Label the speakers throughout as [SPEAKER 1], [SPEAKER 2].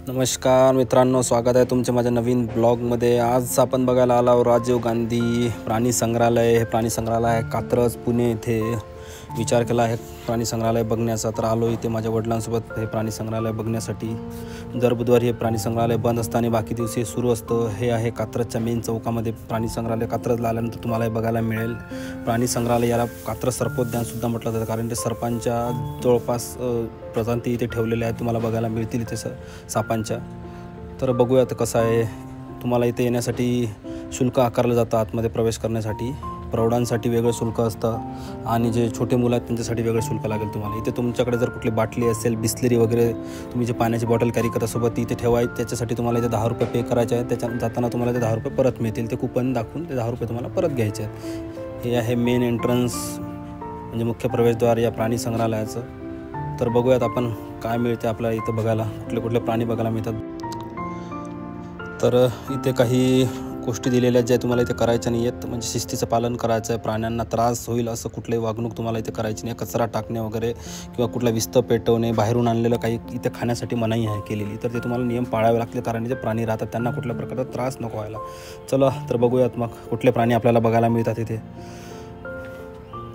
[SPEAKER 1] नमस्कार मित्रांनो, स्वागत आहे तुमचे माझ्या नवीन ब्लॉगमध्ये। आज आपण बघायला आलो राजीव गांधी प्राणी संग्रहालय। हे प्राणी संग्रहालय कात्रज पुणे येथे विचार केला आहे प्राणी संग्रहालय बघण्याचा। तर आलो इथे माझ्या वडिलांसोबत हे प्राणी संग्रहालय बघण्यासाठी। दर बुधवारी हे प्राणी संग्रहालय बंद असतं आणि बाकी दिवशी सुरू असतं। हे आहे कात्रजच्या मेन चौकामध्ये प्राणी संग्रहालय। कात्रजला आल्यानंतर तुम्हाला हे बघायला मिळेल। प्राणी संग्रहालय याला कात्रज सर्पोद्यानसुद्धा म्हटलं जातं, कारण ते सर्पांच्या जवळपास प्रजाती इथे ठेवलेल्या आहेत, तुम्हाला बघायला मिळतील इथे सापांच्या। तर बघूयात कसं आहे। तुम्हाला इथे येण्यासाठी शुल्क आकारलं जातं आतमध्ये प्रवेश करण्यासाठी। प्रौढांसाठी वेगळं शुल्क असतं आणि जे छोटे मुलं आहेत त्यांच्यासाठी वेगळं शुल्क लागेल तुम्हाला। इथे तुमच्याकडे जर कुठली बाटली असेल, बिस्लरी वगैरे, तुम्ही जे पाण्याची बॉटल कॅरी करता सोबत इथे ठेवाय, त्याच्यासाठी तुम्हाला इथे 10 रुपये पे करायचे आहेत। त्याच्या जाताना तुम्हाला ते 10 रुपये परत मिळतील। ते कुपन दाखवून ते 10 रुपये तुम्हाला परत घ्यायचे आहेत। हे आहे मेन एंट्रन्स, म्हणजे मुख्य प्रवेशद्वार या प्राणी संग्रहालयाचं। तर बघूयात आपण काय मिळते आपल्याला इथं बघायला, कुठले कुठले प्राणी बघायला मिळतात। तर इथे काही गोष्टी दिलेल्या आहेत ज्या तुम्हाला इथे करायच्या नाही आहेत, म्हणजे शिस्तीचं पालन करायचं आहे। प्राण्यांना त्रास होईल असं कुठलीही वागणूक तुम्हाला इथे करायची नाही। कचरा टाकणे वगैरे किंवा कुठला विस्त पेटवणे, बाहेरून आणलेलं काही इथे खाण्यासाठी मनाई आहे केलेली। तर ते तुम्हाला नियम पाळावे लागतील, कारण इथे प्राणी राहतात, त्यांना कुठल्या प्रकारचा त्रास नको व्हायला। चला तर बघूयात मग कुठले प्राणी आपल्याला बघायला मिळतात इथे।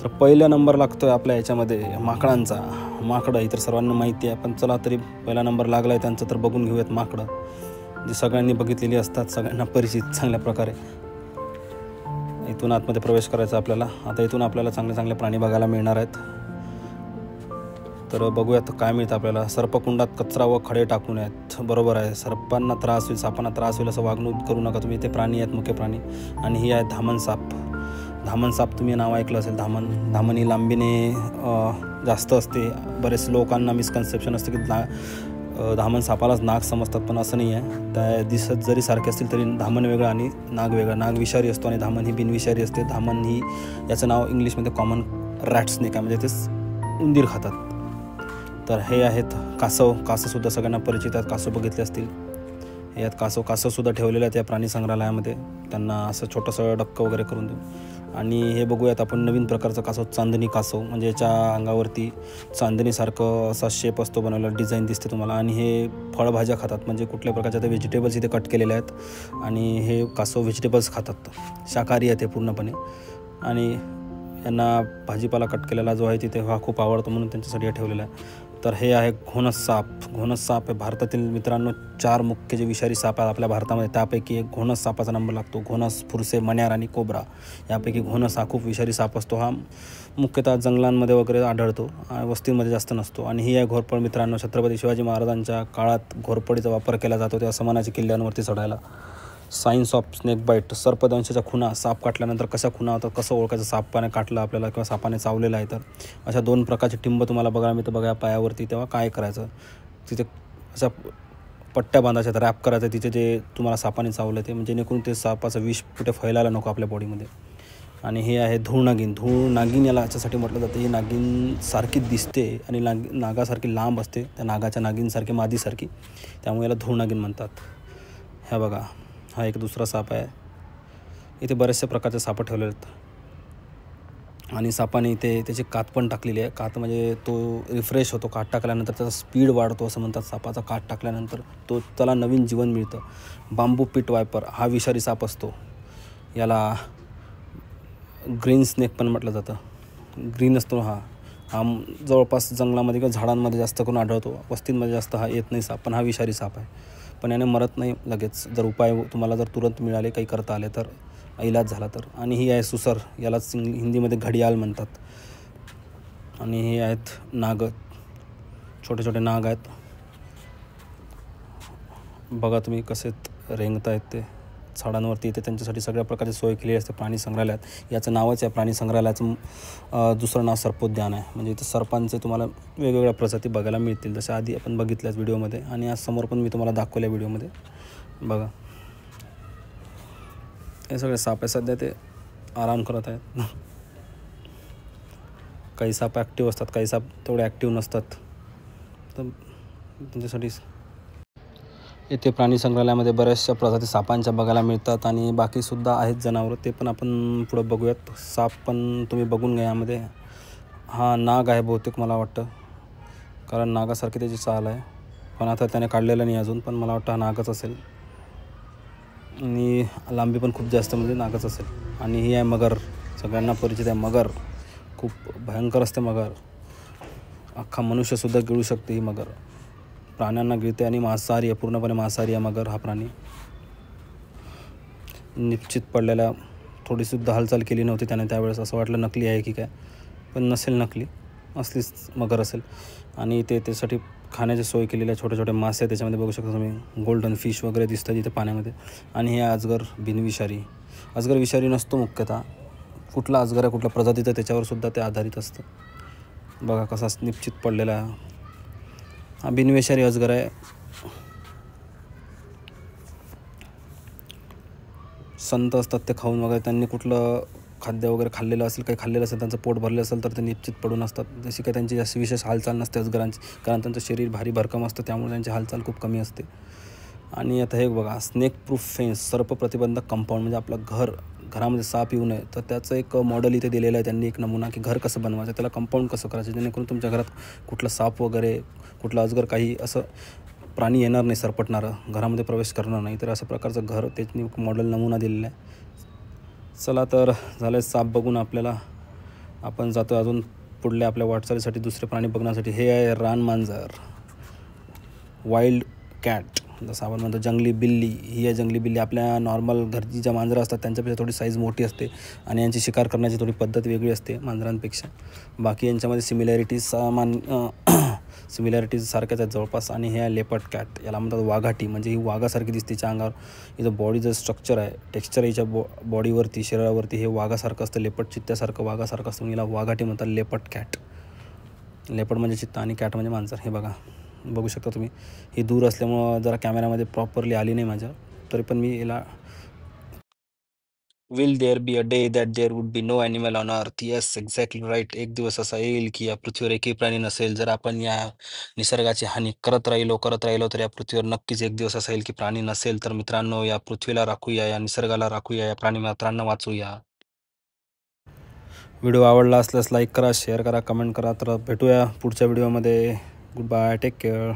[SPEAKER 1] तर पहिला नंबर लागतो आहे आपल्या याच्यामध्ये माकडांचा। माकडं इतर सर्वांना माहिती आहे, पण चला तरी पहिला नंबर लागला आहे त्यांचा, तर बघून घेऊयात माकडं जी सगळ्यांनी बघितलेली असतात, सगळ्यांना परिचित चांगल्या प्रकारे। इथून आतमध्ये प्रवेश करायचा आपल्याला। आता इथून आपल्याला चांगले चांगले प्राणी बघायला मिळणार आहेत। तर बघूयात काय मिळतं आपल्याला। सर्पकुंडात कचरा व खडे टाकू नयेत। बरोबर आहे, सर्पांना त्रास होईल, सापांना त्रास होईल असं वागणूक करू नका तुम्ही। इथे प्राणी आहेत, मुख्य प्राणी, आणि ही आहे धामण साप। धामण साप तुम्ही नाव ऐकलं असेल। धामण ही लांबीने जास्त असते। बरेच लोकांना मिसकन्सेप्शन असते की धामण सापालाच नाग समजतात, पण असं नाही आहे। त्या दिसत जरी सारखे असतील तरी धामण वेगळं आणि नाग वेगळं। नाग विषारी असतो आणि धामण ही बिनविषारी असते। धामण ही याचं नाव इंग्लिशमध्ये कॉमन रॅट स्नेक आहे, म्हणजे ते उंदीर खातात। तर हे आहेत कासव। कासवसुद्धा सगळ्यांना परिचित आहेत, कासव बघितले असतील। हे आहेत कासवसुद्धा ठेवलेले आहेत या प्राणी संग्रहालयामध्ये, त्यांना असं छोटंसं डक्कं वगैरे करून देऊ। आणि हे बघूयात आपण नवीन प्रकारचं कासव, चांदणी कासव, म्हणजे याच्या अंगावरती चांदणीसारखं असा शेप असतो बनवलेला, डिझाईन दिसते तुम्हाला। आणि हे फळभाज्या खातात, म्हणजे कुठल्या प्रकारच्या ते व्हेजिटेबल्स इथे कट केलेले आहेत। आणि हे कासव व्हेजिटेबल्स खातात, शाकाहारी आहेत ते पूर्णपणे। आणि यांना भाजीपाला कट केलेला जो आहे तिथे हा खूप आवडतो, म्हणून त्यांच्यासाठी हे ठेवलेलं आहे। तर हे आहे घोणस साप। घोणस साप हे भारतातील मित्रांनो 4 मुख्य जे विषारी साप आहेत आपल्या भारतामध्ये, त्यापैकी एक घोणस सापाचा नंबर लागतो। घोणस, फुरसे, मण्यार आणि कोब्रा यापैकी घोणस हा खूप विषारी साप असतो। हा मुख्यतः जंगलांमध्ये वगैरे आढळतो, वस्तीमध्ये जास्त नसतो। आणि ही आहे घोरपड मित्रांनो। छत्रपती शिवाजी महाराजांच्या काळात घोरपडीचा वापर केला जातो तेव्हा समानाच्या किल्ल्यांवरती चढायला। सायन्स ऑफ स्नेक बाईट, सर्पदंशाच्या खुणा। साप काटल्यानंतर कशा खुणा होतात, कसं ओळखायचं सापाने काटलं आपल्याला किंवा सापाने चावलेलं आहे तर। अशा 2 प्रकारचे टिंब तुम्हाला बघायला मिळतं बघा पायावरती। तेव्हा काय करायचं, तिथे अशा पट्ट्या बांधायच्या, रॅप करायचं तिथे जे तुम्हाला सापाने चावलं ते, म्हणजे जेणेकरून ते सापाचं विष कुठे फैलायला नको आपल्या बॉडीमध्ये। आणि हे आहे धूळ नागिन। धूळ नागिन याला याच्यासाठी म्हटलं जातं, ही नागिन सारखी दिसते आणि नागासारखी लांब असते, त्या नागाच्या नागिनसारखी, मादीसारखी, त्यामुळे याला धूळ नागिन म्हणतात। ह्या बघा, हा एक दुसरा साप आहे। इथे बरेचशा प्रकारचे साप ठेवले आहेत आणि सापाने इथे त्याची कात पण टाकलेली आहे। कात म्हणजे तो रिफ्रेश होतो, कात टाकल्यानंतर त्याचा स्पीड वाढतो असं म्हणतात। सापाचा कात टाकल्यानंतर त्याला नवीन जीवन मिळतं। बांबू पिट वायपर हा विषारी साप असतो, याला ग्रीन स्नेक पण म्हटलं जातं। ग्रीन असतो हा जवळपास जंगलामध्ये किंवा झाडांमध्ये जास्त करून आढळतो, वस्तींमध्ये जास्त हा येत नाही साप, पण हा विषारी साप आहे। पण याने मरत नाही लगेच, जर उपाय तुम्हाला जर तुरंत मिळाले, काही करता आले तर, इलाज झाला तर। आणि ही आहे सुसर, यालाच हिंदीमध्ये घडियाल म्हणतात। आणि हे आहेत नाग, छोटे छोटे नाग आहेत, बघा तुम्ही कसे रेंगत आहेत ते झाडांवरती। इथे त्यांच्यासाठी सगळ्या प्रकारची सोय केली असते प्राणी संग्रहालयात। याचं नावच आहे प्राणी संग्रहालयाचं दुसरं नाव सर्पोद्यान आहे। म्हणजे इथे सर्पांचे तुम्हाला वेगवेगळ्या प्रजाती बघायला मिळतील, जसं आधी आपण बघितल्याच व्हिडिओमध्ये, आणि आज समोर पण मी तुम्हाला दाखवल्या व्हिडिओमध्ये। बघा हे सगळे साप आहे, सध्या ते आराम करत आहेत। काही साप ॲक्टिव्ह असतात, काही साप तेवढे ॲक्टिव्ह नसतात, तर त्यांच्यासाठी इथे प्राणी संग्रहालयामध्ये बऱ्याचशा प्रजाती सापांच्या बघायला मिळतात। आणि बाकीसुद्धा आहेत जनावरं, ते पण आपण पुढं बघूयात। साप पण तुम्ही बघून घ्या यामध्ये। हा नाग आहे बहुतेक मला वाटतं, कारण नागासारखी त्याची चाल आहे। पण आता त्याने काढलेला नाही अजून, पण मला वाटतं हा नागच असेल आणि लांबी पण खूप जास्त म्हणजे नागच असेल. आणि ही आहे मगर, सगळ्यांना परिचित आहे मगर. खूप भयंकर असते मगर, अख्खा मनुष्यसुद्धा गिळू शकते ही मगर. प्राण्यांना गिळते आणि मांसाहारी आहे, पूर्णपणे मांसाहारी आहे मगर हा प्राणी. निश्चित पडलेला, थोडीसुद्धा हालचाल केली नव्हती त्याने त्यावेळेस, असं वाटलं नकली आहे की काय, पण नसेल नकली, असलीच मगर असेल. आणि ते त्यासाठी खाण्याची सोय केलेली आहे. छोटे छोटे मासे त्याच्यामध्ये बघू शकता तुम्ही, गोल्डन फिश वगैरे दिसतं तिथे पाण्यामध्ये. आणि हे अजगर बिनविषारी. अजगर विषारी नसतो मुख्यतः, कुठला अजगर आहे कुठल्या प्रजातीचं त्याच्यावरसुद्धा ते आधारित असतं. बघा कसा निश्चित पडलेला हा बिनविषारी अजगर आहे. संत असतात ते खाऊन वगैरे, त्यांनी कुठलं खाद्य वगैरे खाल्लेलं असेल, काही खाल्लेलं असेल, त्यांचं पोट भरलं असेल तर ते निश्चित पडून असतात. जशी काही त्यांची जास्त विशेष हालचाल नसते अजगरांची, कारण त्यांचं शरीर भारी भरकम असतं, त्यामुळे त्यांची हालचाल खूप कमी असते. आणि आता हे बघा, स्नेक प्रूफ फेन्स, सर्प प्रतिबंधक कंपाऊंड, म्हणजे आपलं घरामध्ये साप येऊ नये तर त्याचं एक मॉडेल इथे दिलेलं आहे त्यांनी, एक नमुना, की घर कसं बनवायचं, त्याला कंपाऊंड कसं करायचं, जेणेकरून तुमच्या घरात कुठलं साप वगैरे, कुठला अजगर, काही असं प्राणी येणार नाही, सरपटणारं, घरामध्ये प्रवेश करणार नाही. तर अशा प्रकारचं घर त्यांनी मॉडेल नमुना दिलेला आहे. चला तर झालं साप बघून आपल्याला, आपण जातो अजून पुढल्या आपल्या वाटचालीसाठी दुसरे प्राणी बघण्यासाठी. हे आहे रानमांजर, वाईल्ड कॅट, जसं आपण म्हणतो जंगली बिल्ली. ही आहे जंगली बिल्ली. आपल्या नॉर्मल घरची ज्या मांजरं असतात त्यांच्यापेक्षा थोडी साईज मोठी असते आणि यांची शिकार करण्याची थोडी पद्धत वेगळी असते मांजरांपेक्षा. बाकी यांच्यामध्ये सिमिलॅरिटीज सारख्याच आहेत जवळपास. आणि हे आहे लेपर्ड कॅट, याला म्हणतात वाघाटी, म्हणजे ही वाघासारखी दिसते तिच्या अंगावर. हिचं बॉडीचं स्ट्रक्चर आहे, टेक्स्चर हिच्या बॉडीवरती, शरीरावरती हे वाघासारखं असतं, लेपर्ड चित्त्यासारखं वाघासारखं असतं, हिला वाघाटी म्हणतात, लेपर्ड कॅट. लेपर्ड म्हणजे चित्ता आणि कॅट म्हणजे मांजर. हे बघू शकता तुम्ही. ही दूर असल्यामुळं जरा कॅमेरामध्ये प्रॉपरली आली नाही माझ्या, तरी पण मी याला. Will there be a day that there would be no animal on earth? Yes, exactly right. एक दिवस असा येईल की या पृथ्वीवर एकही प्राणी नसेल. जर आपण या निसर्गाची हानी करत राहिलो तर या पृथ्वीवर नक्कीच एक दिवस असा येईल की प्राणी नसेल. तर मित्रांनो, या पृथ्वीला राखूया, या निसर्गाला राखूया, या प्राणी मात्रांना वाचूया. व्हिडिओ आवडला असल्यास लाईक करा, शेअर करा, कमेंट करा. तर भेटूया पुढच्या व्हिडिओमध्ये. Good bye, take care.